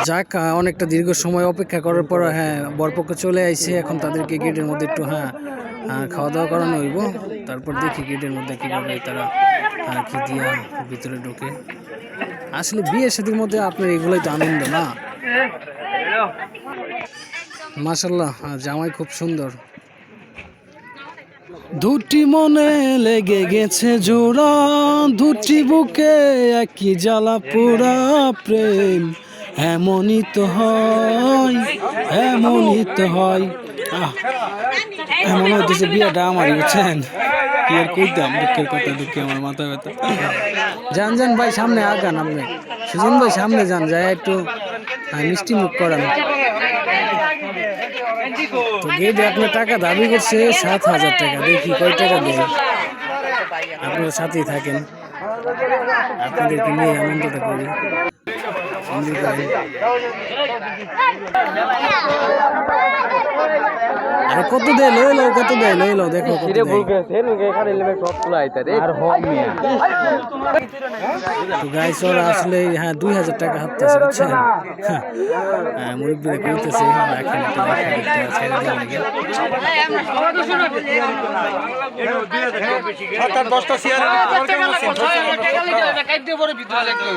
যাক অনেকটা দীর্ঘ সময় অপেক্ষা করার পর হ্যাঁ বরপক্ষ চলে আইছে। এখন তাদেরকে গেটের মধ্যে একটু খাওয়া দাওয়া করানো হইব। তারপর দেখি গেটের মধ্যে কীভাবে তারা কি দিয়া ভিতরে ঢোকে। আসলে বিয়ে শাদীর মধ্যে আপনার এগুলোই তো আনন্দ না। মাশাআল্লাহ জামাই খুব সুন্দর। দুটি মনে লেগে গেছে জোড়া, দুটি বুকে একই জ্বালা পোড়া প্রেম এমনই তো হয়, এমনই তো হয়। এমন হইতেছে বিয়েটা আমারই, বুঝছেন? কি আর কইতাম, দুঃখের কথা দুঃখে আমার মাথা ব্যথা। যান যান ভাই সামনে আগান, আপনি সুজন ভাই সামনে যান, যায় একটু মিষ্টি মুখ করান। তো গেটে আপনার টাকা দাবি করছে 7,000 টাকা, দেখি কয় টাকা দেয়। আপনারা সাথেই থাকেন, আপনাদেরকে নিয়ে আনন্দটা করি। আরে কত দেয় লই লো, কত দেয় লই লো, দেখো কত দেয়। তো গাইস ওরা আসলে 2,000 টাকা হাততেছে, বুঝছেন? মুরব্বীরা কইতেছে রাখেন একটু, রাখেন একটু, ছেড়ে দেওয়া লাগে।